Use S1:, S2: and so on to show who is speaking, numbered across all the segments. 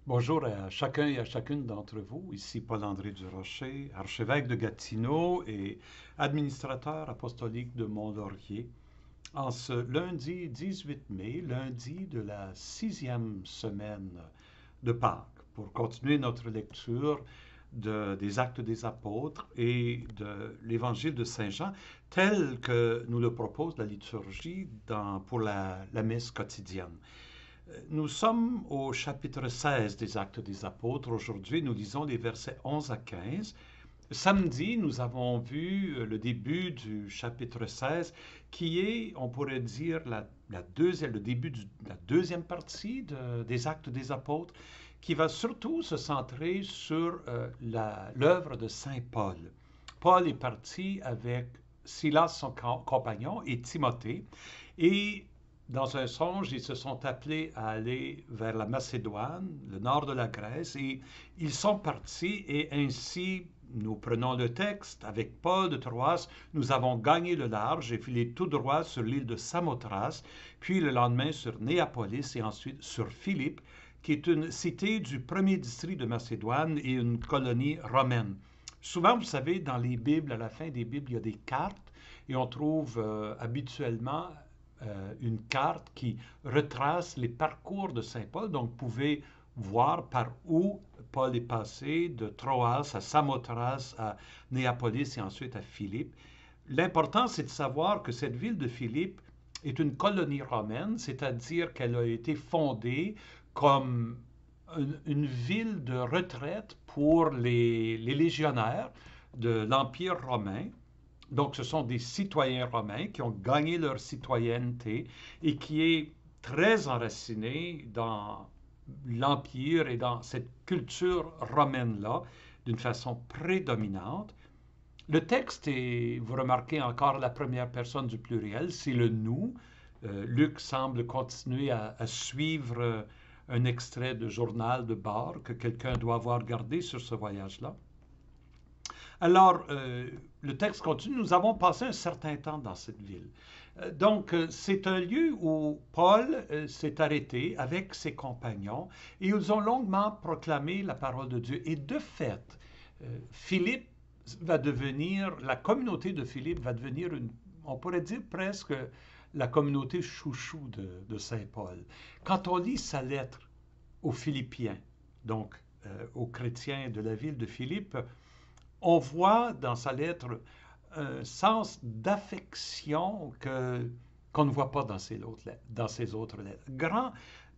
S1: Bonjour à chacun et à chacune d'entre vous. Ici Paul-André Durocher, archevêque de Gatineau et administrateur apostolique de Mont-Laurier. En ce lundi 18 mai, lundi de la 6e semaine de Pâques, pour continuer notre lecture des Actes des Apôtres et de l'Évangile de Saint Jean, tel que nous le propose la liturgie pour la messe quotidienne. Nous sommes au chapitre 16 des Actes des Apôtres. Aujourd'hui, nous lisons les versets 11 à 15. Samedi, nous avons vu le début du chapitre 16, qui est, on pourrait dire, le début de la deuxième partie des Actes des Apôtres, qui va surtout se centrer sur l'œuvre de Saint Paul. Paul est parti avec Silas, son compagnon, et Timothée, et dans un songe, ils se sont appelés à aller vers la Macédoine, le nord de la Grèce, et ils sont partis, et ainsi, nous prenons le texte, avec Paul de Troas, nous avons gagné le large et filé tout droit sur l'île de Samothrace, puis le lendemain sur Néapolis et ensuite sur Philippe, qui est une cité du premier district de Macédoine et une colonie romaine. Souvent, vous savez, dans les Bibles, à la fin des Bibles, il y a des cartes, et on trouve habituellement une carte qui retrace les parcours de Saint Paul. Donc, vous pouvez voir par où Paul est passé de Troas à Samothrace, à Néapolis et ensuite à Philippe. L'important, c'est de savoir que cette ville de Philippe est une colonie romaine, c'est-à-dire qu'elle a été fondée comme une ville de retraite pour les légionnaires de l'Empire romain. Donc, ce sont des citoyens romains qui ont gagné leur citoyenneté et qui est très enraciné dans l'Empire et dans cette culture romaine-là d'une façon prédominante. Le texte est, vous remarquez encore la première personne du pluriel, c'est le nous. Luc semble continuer à suivre un extrait de journal de bord que quelqu'un doit avoir gardé sur ce voyage-là. Alors, le texte continue. Nous avons passé un certain temps dans cette ville. Donc, c'est un lieu où Paul s'est arrêté avec ses compagnons et ils ont longuement proclamé la parole de Dieu. Et de fait, Philippe la communauté de Philippe va devenir on pourrait dire presque la communauté chouchou de Saint Paul. Quand on lit sa lettre aux Philippiens, donc aux chrétiens de la ville de Philippe, on voit dans sa lettre un sens d'affection qu'on ne voit pas dans ses autres lettres.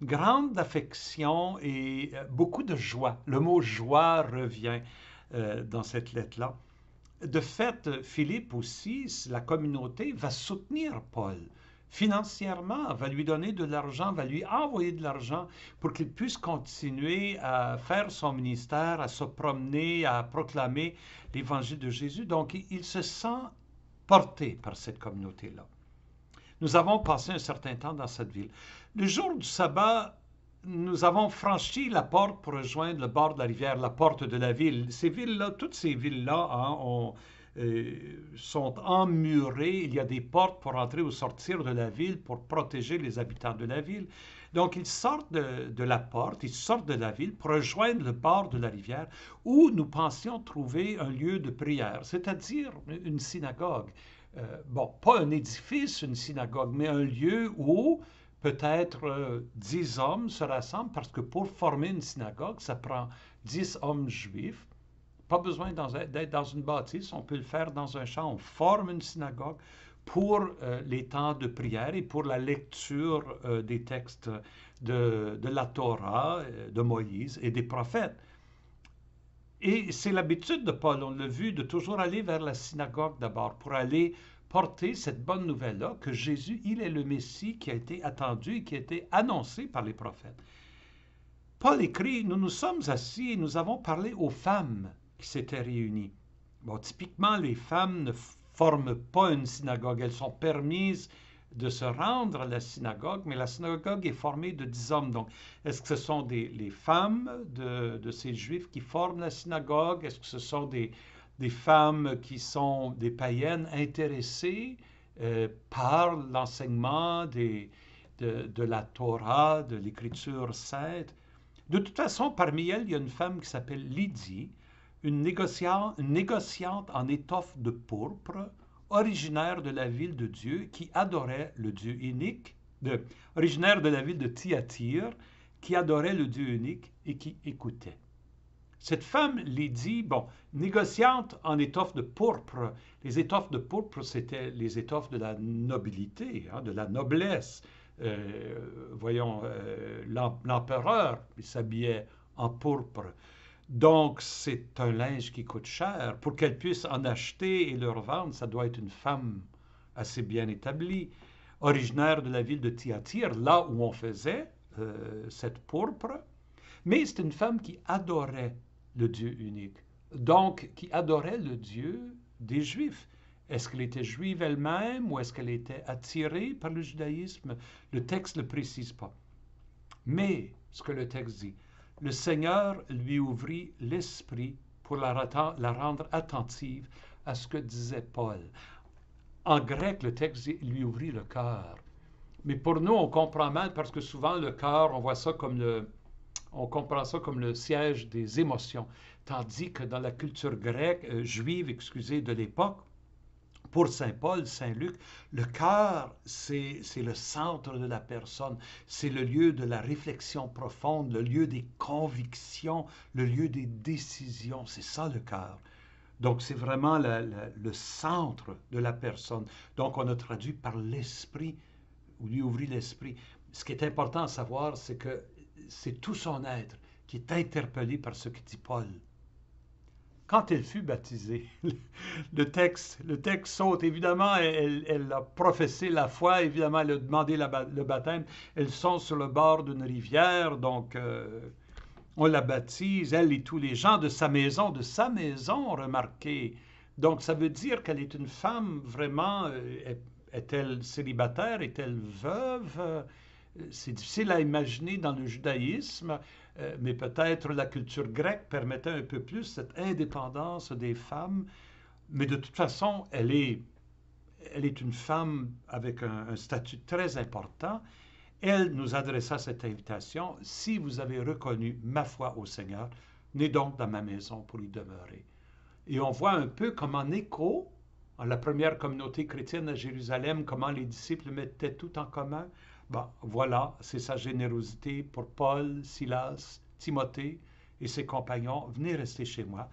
S1: Grande affection et beaucoup de joie. Le mot joie revient dans cette lettre-là. De fait, Philippe aussi, la communauté, va soutenir Paul financièrement, va lui donner de l'argent, va lui envoyer de l'argent pour qu'il puisse continuer à faire son ministère, à se promener, à proclamer l'évangile de Jésus. Donc, il se sent porté par cette communauté-là. Nous avons passé un certain temps dans cette ville. Le jour du sabbat, nous avons franchi la porte pour rejoindre le bord de la rivière, la porte de la ville. Ces villes-là, toutes ces villes-là, sont emmurées. Il y a des portes pour entrer ou sortir de la ville pour protéger les habitants de la ville. Donc, ils sortent de la porte, ils sortent de la ville pour rejoindre le bord de la rivière où nous pensions trouver un lieu de prière, c'est-à-dire une synagogue. Bon, pas un édifice, une synagogue, mais un lieu où peut-être 10 hommes se rassemblent parce que pour former une synagogue, ça prend 10 hommes juifs. Pas besoin d'être dans une bâtisse, on peut le faire dans un champ. On forme une synagogue pour les temps de prière et pour la lecture des textes de la Torah, de Moïse et des prophètes. Et c'est l'habitude de Paul, on l'a vu, de toujours aller vers la synagogue d'abord pour aller porter cette bonne nouvelle-là que Jésus, il est le Messie qui a été attendu et qui a été annoncé par les prophètes. Paul écrit, nous nous sommes assis et nous avons parlé aux femmes qui s'étaient réunies. Bon, typiquement, les femmes ne forment pas une synagogue. Elles sont permises de se rendre à la synagogue, mais la synagogue est formée de 10 hommes. Donc, est-ce que ce sont les femmes de ces Juifs qui forment la synagogue? Est-ce que ce sont des femmes qui sont des païennes intéressées par l'enseignement de la Torah, de l'Écriture sainte? De toute façon, parmi elles, il y a une femme qui s'appelle Lydie, une négociante en étoffe de pourpre, originaire de la ville de Dieu, qui adorait le Dieu unique, originaire de la ville de Thyatire, qui adorait le Dieu unique et qui écoutait. Cette femme, Lydie, bon, négociante en étoffe de pourpre. Les étoffes de pourpre, c'était les étoffes de la nobilité, hein, de la noblesse. Voyons, l'empereur, il s'habillait en pourpre. Donc, c'est un linge qui coûte cher. Pour qu'elle puisse en acheter et le revendre, ça doit être une femme assez bien établie, originaire de la ville de Thyatire, là où on faisait cette pourpre. Mais c'est une femme qui adorait le Dieu unique, donc qui adorait le Dieu des Juifs. Est-ce qu'elle était juive elle-même ou est-ce qu'elle était attirée par le judaïsme? Le texte ne le précise pas. Mais, ce que le texte dit, le Seigneur lui ouvrit l'esprit pour la rendre attentive à ce que disait Paul. En grec, le texte dit, lui ouvrit le cœur. Mais pour nous, on comprend mal parce que souvent, le cœur, on voit ça comme on comprend ça comme le siège des émotions. Tandis que dans la culture grecque, juive, excusez, de l'époque, pour Saint Paul, Saint Luc, le cœur, c'est le centre de la personne, c'est le lieu de la réflexion profonde, le lieu des convictions, le lieu des décisions, c'est ça le cœur. Donc c'est vraiment le centre de la personne. Donc on a traduit par l'esprit, ou lui ouvrit l'esprit. Ce qui est important à savoir, c'est que c'est tout son être qui est interpellé par ce que dit Paul. Quand elle fut baptisée, le texte saute. Évidemment, elle a professé la foi, évidemment, elle a demandé le baptême. Elles sont sur le bord d'une rivière, donc on la baptise, elle et tous les gens de sa maison, remarquez. Donc ça veut dire qu'elle est une femme vraiment, est-elle célibataire, est-elle veuve? C'est difficile à imaginer dans le judaïsme, mais peut-être la culture grecque permettait un peu plus cette indépendance des femmes. Mais de toute façon, elle est une femme avec un statut très important. Elle nous adressa cette invitation. Si vous avez reconnu ma foi au Seigneur, venez donc dans ma maison pour y demeurer. Et on voit un peu comme en écho, en la première communauté chrétienne à Jérusalem, comment les disciples mettaient tout en commun. Bon, voilà, c'est sa générosité pour Paul, Silas, Timothée et ses compagnons. Venez rester chez moi.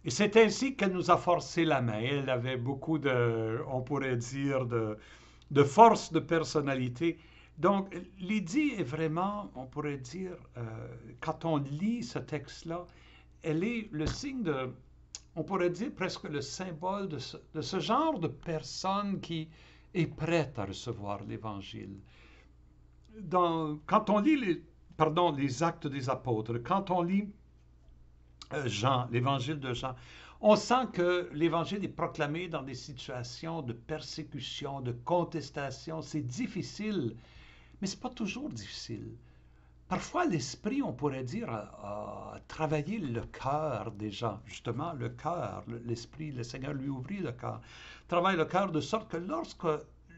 S1: Et c'est ainsi qu'elle nous a forcé la main. Elle avait beaucoup de, on pourrait dire, de force de personnalité. Donc, Lydie est vraiment, on pourrait dire, quand on lit ce texte-là, elle est le signe de, on pourrait dire presque le symbole de ce genre de personne qui est prête à recevoir l'Évangile. Quand on lit les Actes des Apôtres, quand on lit Jean, l'Évangile de Jean, on sent que l'Évangile est proclamé dans des situations de persécution, de contestation. C'est difficile, mais ce n'est pas toujours difficile. Parfois, l'esprit, on pourrait dire, a travaillé le cœur des gens. Justement, le cœur, l'esprit, le Seigneur lui ouvrit le cœur. Travaille le cœur de sorte que lorsque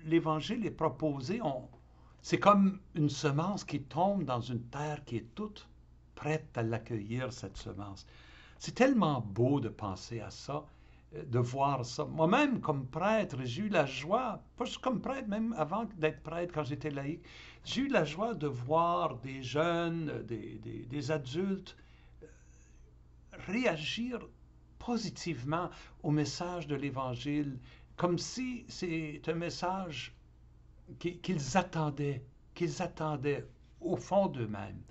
S1: l'Évangile est proposé, c'est comme une semence qui tombe dans une terre qui est toute prête à l'accueillir, cette semence. C'est tellement beau de penser à ça, de voir ça. Moi-même, comme prêtre, j'ai eu la joie, pas juste comme prêtre, même avant d'être prêtre, quand j'étais laïque, j'ai eu la joie de voir des jeunes, des adultes réagir positivement au message de l'Évangile, comme si c'est un message qu'ils attendaient au fond d'eux-mêmes.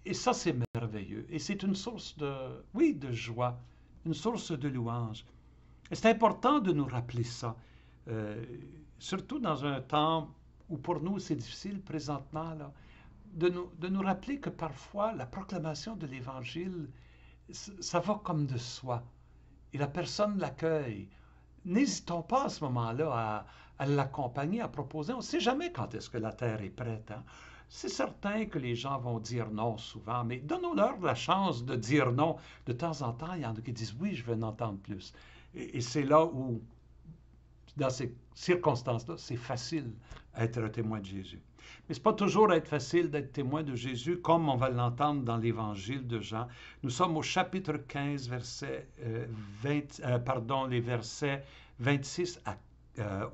S1: Et ça, c'est merveilleux. Et c'est une source oui, de joie, une source de louange. Et c'est important de nous rappeler ça, surtout dans un temps où pour nous c'est difficile présentement, là, de nous rappeler que parfois la proclamation de l'Évangile, ça va comme de soi. Et la personne l'accueille. N'hésitons pas à ce moment-là à l'accompagner, à proposer. On ne sait jamais quand est-ce que la terre est prête. Hein? C'est certain que les gens vont dire non souvent, mais donnons-leur la chance de dire non. De temps en temps, il y en a qui disent oui, je veux en entendre plus. Et c'est là où, dans ces circonstances-là, c'est facile d'être un témoin de Jésus. Mais ce n'est pas toujours être facile d'être témoin de Jésus, comme on va l'entendre dans l'Évangile de Jean. Nous sommes au chapitre 15, les versets 26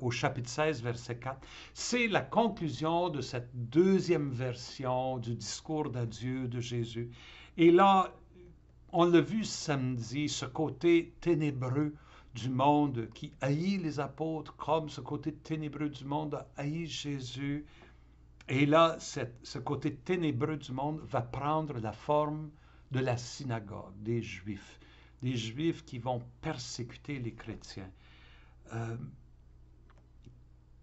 S1: au chapitre 16, verset 4. C'est la conclusion de cette deuxième version du discours d'adieu de Jésus. Et là, on l'a vu samedi, ce côté ténébreux du monde qui haït les apôtres, comme ce côté ténébreux du monde a haï Jésus. Et là, ce côté ténébreux du monde va prendre la forme de la synagogue, des Juifs qui vont persécuter les chrétiens.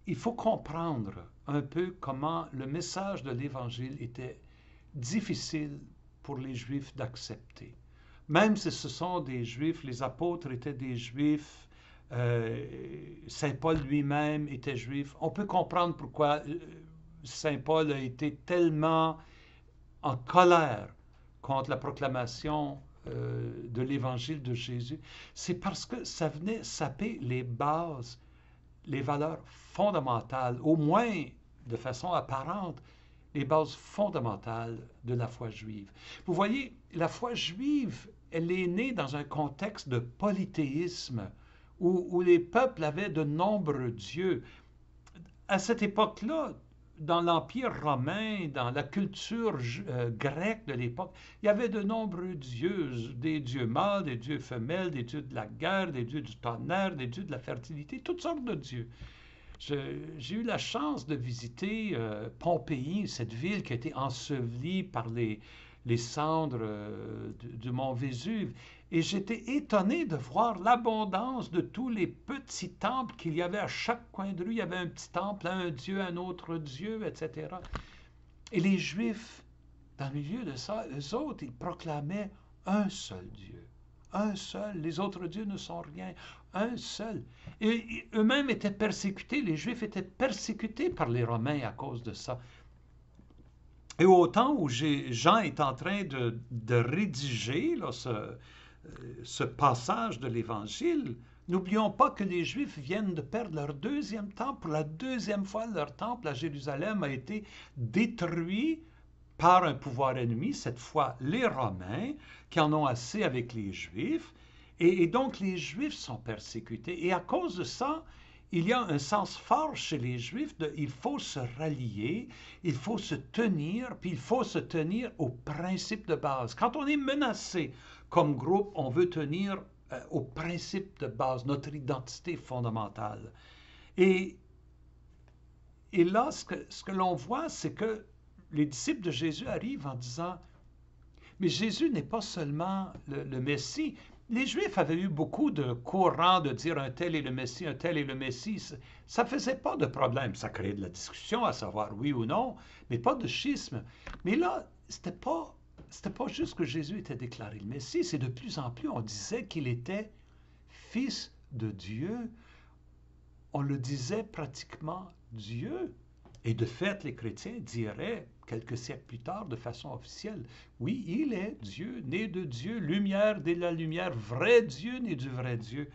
S1: Il faut comprendre un peu comment le message de l'Évangile était difficile pour les Juifs d'accepter. Même si ce sont des Juifs, les apôtres étaient des Juifs, Saint Paul lui-même était juif. On peut comprendre pourquoi Saint Paul a été tellement en colère contre la proclamation de l'Évangile de Jésus. C'est parce que ça venait saper les bases, les valeurs fondamentales, au moins de façon apparente, les bases fondamentales de la foi juive. Vous voyez, la foi juive, elle est née dans un contexte de polythéisme où les peuples avaient de nombreux dieux. À cette époque-là, dans l'Empire romain, dans la culture grecque de l'époque, il y avait de nombreux dieux, des dieux mâles, des dieux femelles, des dieux de la guerre, des dieux du tonnerre, des dieux de la fertilité, toutes sortes de dieux. J'ai eu la chance de visiter Pompéi, cette ville qui a été ensevelie par les cendres du mont Vésuve. Et j'étais étonné de voir l'abondance de tous les petits temples qu'il y avait à chaque coin de rue. Il y avait un petit temple à un dieu, un autre dieu, etc. Et les Juifs, dans le milieu de ça, eux autres, ils proclamaient un seul Dieu. Un seul. Les autres dieux ne sont rien. Un seul. Et eux-mêmes étaient persécutés. Les Juifs étaient persécutés par les Romains à cause de ça. Et au temps où Jean est en train de rédiger là, ce passage de l'Évangile, n'oublions pas que les Juifs viennent de perdre leur deuxième temple. Pour la deuxième fois, leur temple à Jérusalem a été détruit par un pouvoir ennemi, cette fois les Romains, qui en ont assez avec les Juifs. Et donc les Juifs sont persécutés. Et à cause de ça, il y a un sens fort chez les Juifs de il faut se rallier, il faut se tenir, puis il faut se tenir aux principes de base. Quand on est menacé comme groupe, on veut tenir aux principes de base, notre identité fondamentale. Et là, ce que l'on voit, c'est que les disciples de Jésus arrivent en disant, mais Jésus n'est pas seulement le Messie. Les Juifs avaient eu beaucoup de courants de dire un tel est le Messie, un tel est le Messie. Ça ne faisait pas de problème. Ça créait de la discussion à savoir oui ou non, mais pas de schisme. Mais là, c'était pas juste que Jésus était déclaré le Messie, c'est de plus en plus on disait qu'il était fils de Dieu. On le disait pratiquement Dieu. Et de fait, les chrétiens diraient, quelques siècles plus tard, de façon officielle, oui, il est Dieu, né de Dieu, lumière de la lumière, vrai Dieu, né du vrai Dieu.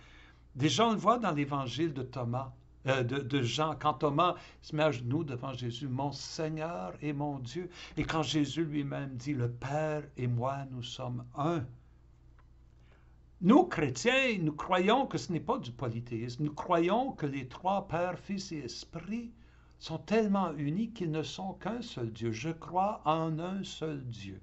S1: Déjà, on le voit dans l'évangile de Thomas, de Jean, quand Thomas se met à genoux devant Jésus, mon Seigneur et mon Dieu. Et quand Jésus lui-même dit, le Père et moi, nous sommes un. Nous, chrétiens, nous croyons que ce n'est pas du polythéisme. Nous croyons que les trois, Père, Fils et Esprit, sont tellement unis qu'ils ne sont qu'un seul Dieu. Je crois en un seul Dieu.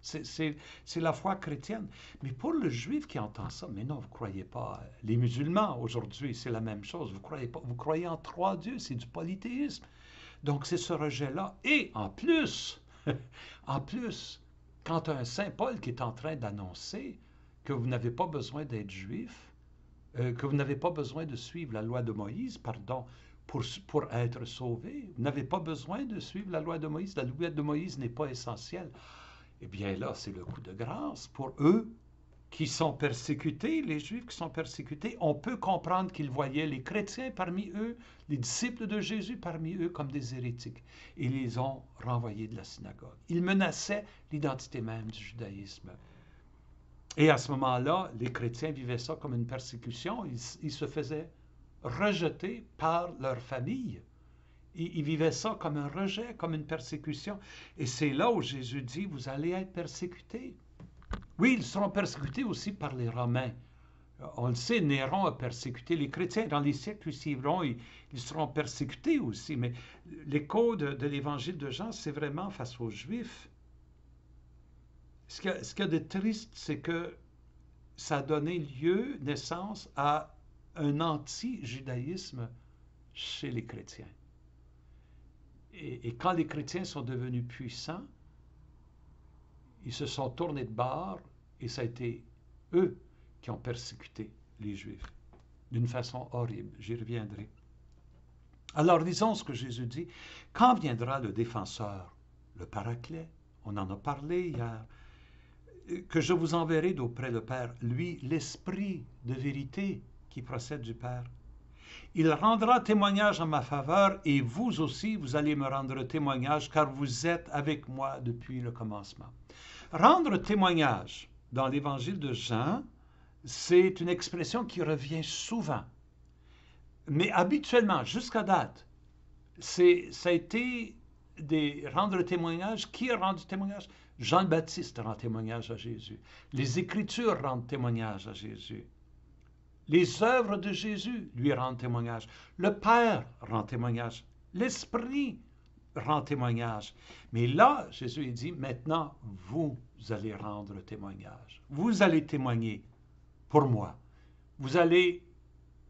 S1: C'est la foi chrétienne. Mais pour le juif qui entend ça, mais non, vous ne croyez pas. Les musulmans, aujourd'hui, c'est la même chose. Vous croyez pas, vous croyez en trois dieux, c'est du polythéisme. Donc, c'est ce rejet-là. Et en plus, quand un Saint Paul qui est en train d'annoncer que vous n'avez pas besoin d'être juif, que vous n'avez pas besoin de suivre la loi de Moïse, pour être sauvé. Vous n'avez pas besoin de suivre la loi de Moïse. La loi de Moïse n'est pas essentielle. Eh bien là, c'est le coup de grâce pour eux qui sont persécutés, les Juifs qui sont persécutés. On peut comprendre qu'ils voyaient les chrétiens parmi eux, les disciples de Jésus parmi eux comme des hérétiques. Ils les ont renvoyés de la synagogue. Ils menaçaient l'identité même du judaïsme. Et à ce moment-là, les chrétiens vivaient ça comme une persécution. Ils se faisaient rejetés par leur famille. Ils vivaient ça comme un rejet, comme une persécution. Et c'est là où Jésus dit, vous allez être persécutés. Oui, ils seront persécutés aussi par les Romains. On le sait, Néron a persécuté les chrétiens. Dans les siècles qui suivront, ils seront persécutés aussi. Mais l'écho de l'évangile de Jean, c'est vraiment face aux Juifs. Ce qu'il y a de triste, c'est que ça a donné lieu, naissance à un anti-judaïsme chez les chrétiens. Et quand les chrétiens sont devenus puissants, ils se sont tournés de bord et ça a été eux qui ont persécuté les Juifs d'une façon horrible. J'y reviendrai. Alors lisons ce que Jésus dit. Quand viendra le défenseur, le Paraclet, on en a parlé hier, que je vous enverrai d'auprès le Père, lui, l'Esprit de vérité qui procède du Père. Il rendra témoignage en ma faveur et vous aussi, vous allez me rendre témoignage car vous êtes avec moi depuis le commencement. Rendre témoignage dans l'évangile de Jean, c'est une expression qui revient souvent. Mais habituellement, jusqu'à date, ça a été rendre témoignage. Qui a rendu témoignage? Jean le Baptiste rend témoignage à Jésus. Les Écritures rendent témoignage à Jésus. Les œuvres de Jésus lui rendent témoignage. Le Père rend témoignage. L'Esprit rend témoignage. Mais là, Jésus dit, maintenant, vous allez rendre témoignage. Vous allez témoigner pour moi. Vous allez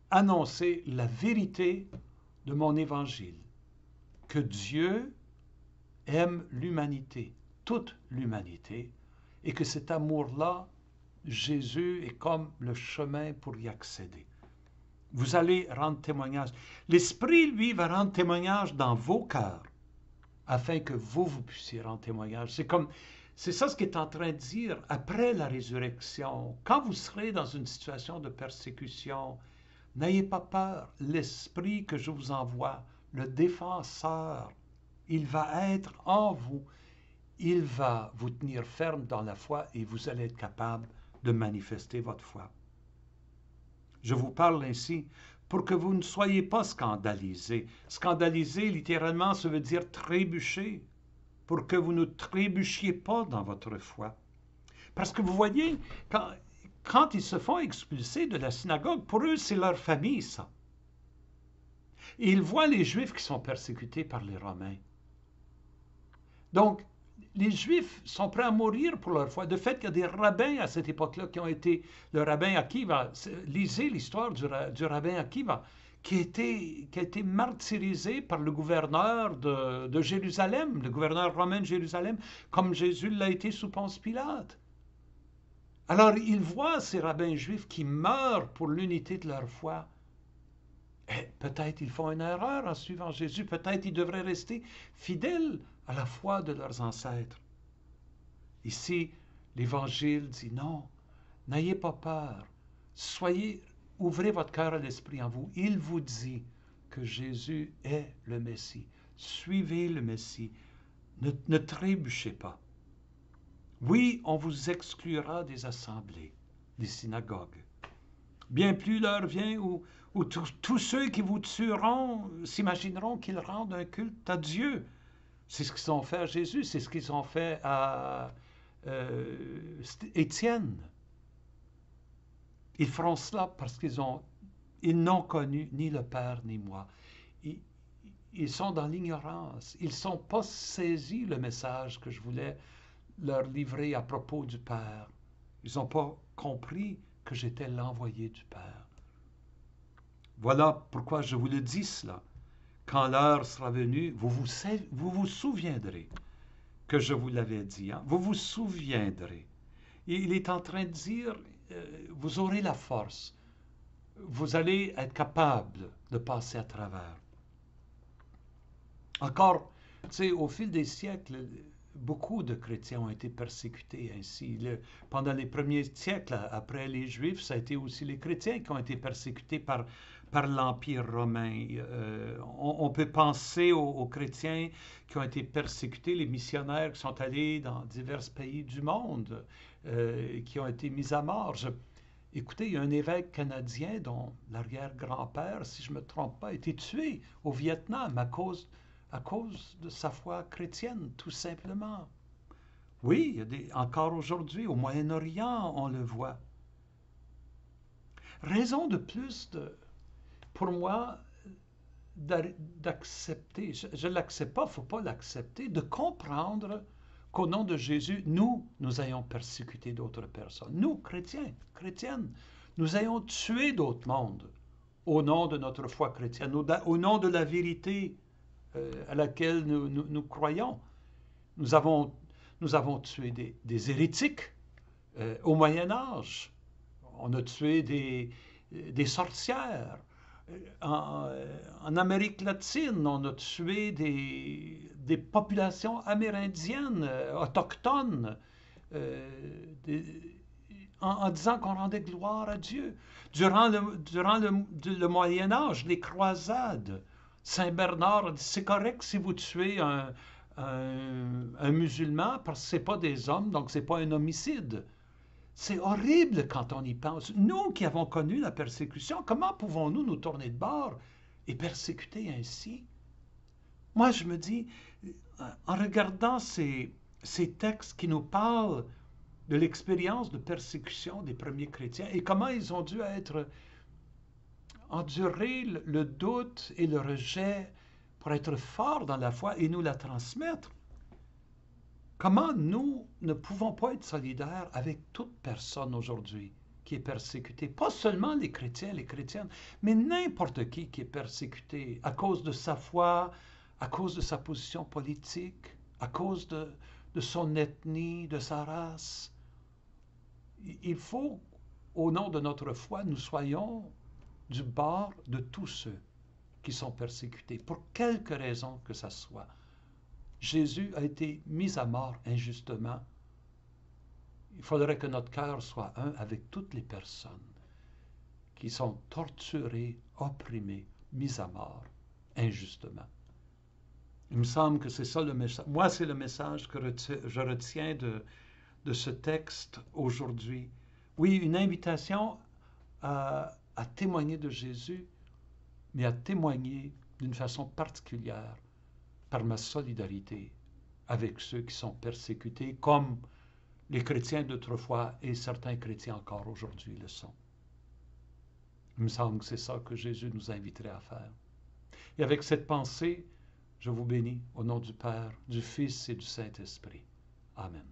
S1: annoncer la vérité de mon évangile. Que Dieu aime l'humanité, toute l'humanité, et que cet amour-là, Jésus est comme le chemin pour y accéder. Vous allez rendre témoignage. L'Esprit, lui, va rendre témoignage dans vos cœurs, afin que vous puissiez rendre témoignage. C'est ça ce qu'il est en train de dire après la résurrection. Quand vous serez dans une situation de persécution, n'ayez pas peur. L'Esprit que je vous envoie, le défenseur, il va être en vous. Il va vous tenir ferme dans la foi et vous allez être capable de manifester votre foi. Je vous parle ainsi pour que vous ne soyez pas scandalisés. Scandaliser, littéralement, ça veut dire trébucher, pour que vous ne trébuchiez pas dans votre foi. Parce que vous voyez, quand ils se font expulser de la synagogue, pour eux, c'est leur famille, ça. Et ils voient les Juifs qui sont persécutés par les Romains. Donc, les Juifs sont prêts à mourir pour leur foi. De fait, il y a des rabbins à cette époque-là qui ont été... Le rabbin Akiva, lisez l'histoire du rabbin Akiva, qui a été martyrisé par le gouverneur de Jérusalem, le gouverneur romain de Jérusalem, comme Jésus l'a été sous Ponce Pilate. Alors, ils voient ces rabbins juifs qui meurent pour l'unité de leur foi. Et peut-être ils font une erreur en suivant Jésus, peut-être ils devraient rester fidèles à la foi de leurs ancêtres. Ici, l'Évangile dit non, n'ayez pas peur, ouvrez votre cœur à l'Esprit en vous. Il vous dit que Jésus est le Messie. Suivez le Messie, ne trébuchez pas. Oui, on vous exclura des assemblées, des synagogues. Bien plus l'heure vient où tous ceux qui vous tueront s'imagineront qu'ils rendent un culte à Dieu. C'est ce qu'ils ont fait à Jésus, c'est ce qu'ils ont fait à Étienne. Ils feront cela parce ils n'ont connu ni le Père ni moi. Ils sont dans l'ignorance. Ils ne sont pas saisis le message que je voulais leur livrer à propos du Père. Ils n'ont pas compris que j'étais l'envoyé du Père. Voilà pourquoi je vous le dis cela. Quand l'heure sera venue, vous vous souviendrez que je vous l'avais dit. Hein? Vous vous souviendrez. Et il est en train de dire, vous aurez la force. Vous allez être capable de passer à travers. Encore, tu sais, au fil des siècles, beaucoup de chrétiens ont été persécutés ainsi. Pendant les premiers siècles, après les Juifs, ça a été aussi les chrétiens qui ont été persécutés par l'Empire romain. On peut penser aux chrétiens qui ont été persécutés, les missionnaires qui sont allés dans divers pays du monde, qui ont été mis à mort. Écoutez, il y a un évêque canadien dont l'arrière-grand-père, si je ne me trompe pas, a été tué au Vietnam à cause de sa foi chrétienne, tout simplement. Oui, encore aujourd'hui, au Moyen-Orient, on le voit. Raison de plus pour moi d'accepter, je ne l'accepte pas, il ne faut pas l'accepter, de comprendre qu'au nom de Jésus, nous ayons persécuté d'autres personnes. Nous, chrétiens, chrétiennes, nous ayons tué d'autres mondes au nom de notre foi chrétienne, au nom de la vérité à laquelle nous croyons. Nous avons, nous avons tué des hérétiques au Moyen Âge. On a tué des sorcières. En Amérique latine, on a tué des populations amérindiennes, autochtones, en disant qu'on rendait gloire à Dieu. Durant le Moyen Âge, les croisades, Saint Bernard a dit, c'est correct si vous tuez un musulman parce que ce n'est pas des hommes, donc ce n'est pas un homicide. C'est horrible quand on y pense. Nous qui avons connu la persécution, comment pouvons-nous nous tourner de bord et persécuter ainsi? Moi, je me dis, en regardant ces textes qui nous parlent de l'expérience de persécution des premiers chrétiens et comment ils ont dû endurer le doute et le rejet pour être forts dans la foi et nous la transmettre. Comment nous ne pouvons pas être solidaires avec toute personne aujourd'hui qui est persécutée, pas seulement les chrétiens, les chrétiennes, mais n'importe qui est persécuté à cause de sa foi, à cause de sa position politique, à cause de son ethnie, de sa race. Il faut, au nom de notre foi, nous soyons du bord de tous ceux qui sont persécutés, pour quelque raison que ce soit. Jésus a été mis à mort injustement. Il faudrait que notre cœur soit un avec toutes les personnes qui sont torturées, opprimées, mises à mort injustement. Il me semble que c'est ça le message. Moi, c'est le message que je retiens de ce texte aujourd'hui. Oui, une invitation à témoigner de Jésus, mais à témoigner d'une façon particulière par ma solidarité avec ceux qui sont persécutés, comme les chrétiens d'autrefois et certains chrétiens encore aujourd'hui le sont. Il me semble que c'est ça que Jésus nous inviterait à faire. Et avec cette pensée, je vous bénis au nom du Père, du Fils et du Saint-Esprit. Amen.